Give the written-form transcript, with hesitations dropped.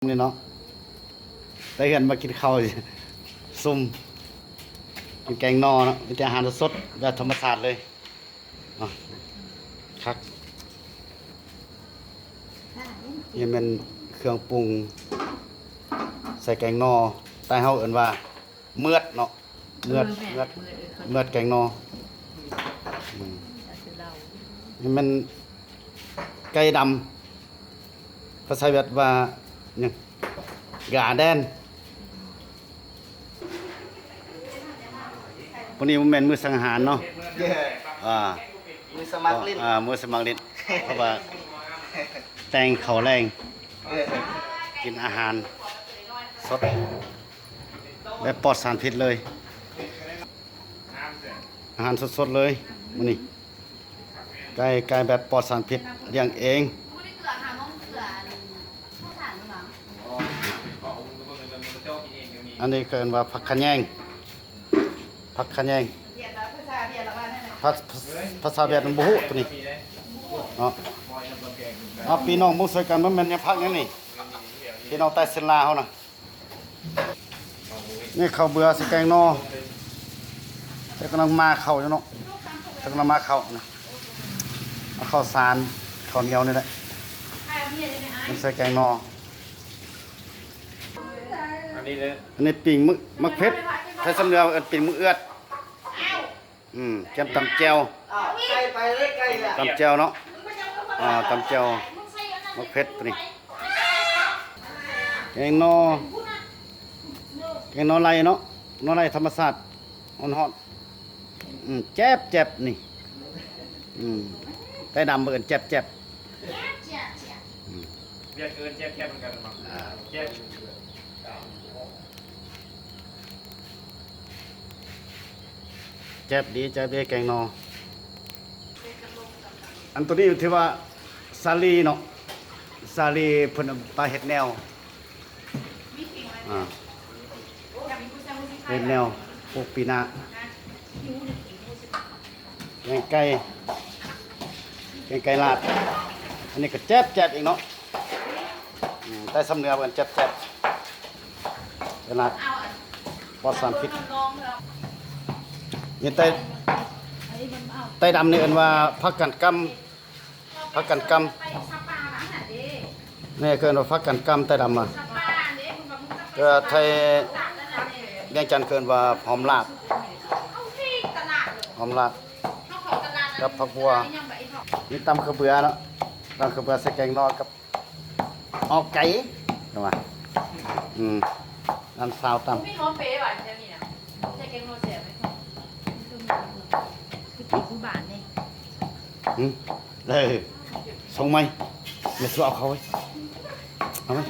นี่เนาะได้เห็นมากินข้าวซุ่มกินแกงนอเนาะมีแต่อาหารสดแบบธรรมชาติเลยอ่ะคักนี่เป็นเครื่องปรุงใส่แกงนอแต่เฮาเอิ้นว่าเมือดเนาะเมือดแกงนออืมนี่มันไก่ดำภาษาเวียดว่าเนี่ยกาแดนวันนี้มันเป็นมื้อสังหารเนาะอ่า มือสมัครลิ้น มื้อสมัครลิ้นเพราะว่าแต่งข้าวแรงกินอาหารสดแบบปลอดสารพิษเลยอาหารสดๆเลยมื้อนี้ไก่แบบปลอดสารพิษเลี้ยงเองอันนี้เกินว่าผักขะแยงผักขะแยงภาษาเวียดมันบ่ฮู้ตัวนี้เนาะเอาพี่น้องมุสลิมกันมันแม่นยังพักหยังนี่พี่น้องใต้เส้นลาเฮาน่ะนี่ข้าวเบื่อสิแกงนอแต่กำลังมาเข้าอยู่เนาะแต่กำลังมาเข้านะเอาข้าวสารข้าวเหนียวนี่แหละมันใส่แกงนออันนี้ปิ่งมึกเพชรไทยสำเนียงเอิ้นปิ่งมึกเอือดแกมตำแจ่ว ไก่ไปเลยไก่อะ ตำแจ่วเนาะตำแจ่วมึกเพชรตัวนี้แกงนอไรเนาะนอไรธรรมศาสตร์ฮ้อนๆแจ๊บนี่ไก่ดำเอิ้นแจ๊บเรียกเกินแจ๊บเหมือนกันมั้งแจ๊บ แจ๊บดีแจ๊บแกงนออันตัวนี้ที่ว่าซาลีเนาะซาลีเพิ่นปลาเห็ดแนวเห็ดแนวพวกปีนาแกงไก่ลาดอันนี้ก็แจ๊บอีกเนาะใต้สำเนียงเหมือนแจ๊บลาดปลอดสารพิษนี่ไต้ดำนี่เอิ้นว่าผักกันกำนี่เกินว่าผักกันกำไต้ดำอ่ะก็ไทยเวียงจันทน์เกินว่าหอมลาบกับผักบัวนี่ตำข้าวเบื่อเนาะตำข้าวเบื่อใส่แกงนอกับออกไก่เห็นป่ะอันซาวตำไม่ร้อนเป๊ะว่ะเจ้านี่นะใช่แกงโรเสียไหมคือปีกูบานนี่เลยส่งไหมเดี๋ยวสู้เอาเขาไว้เอาไหม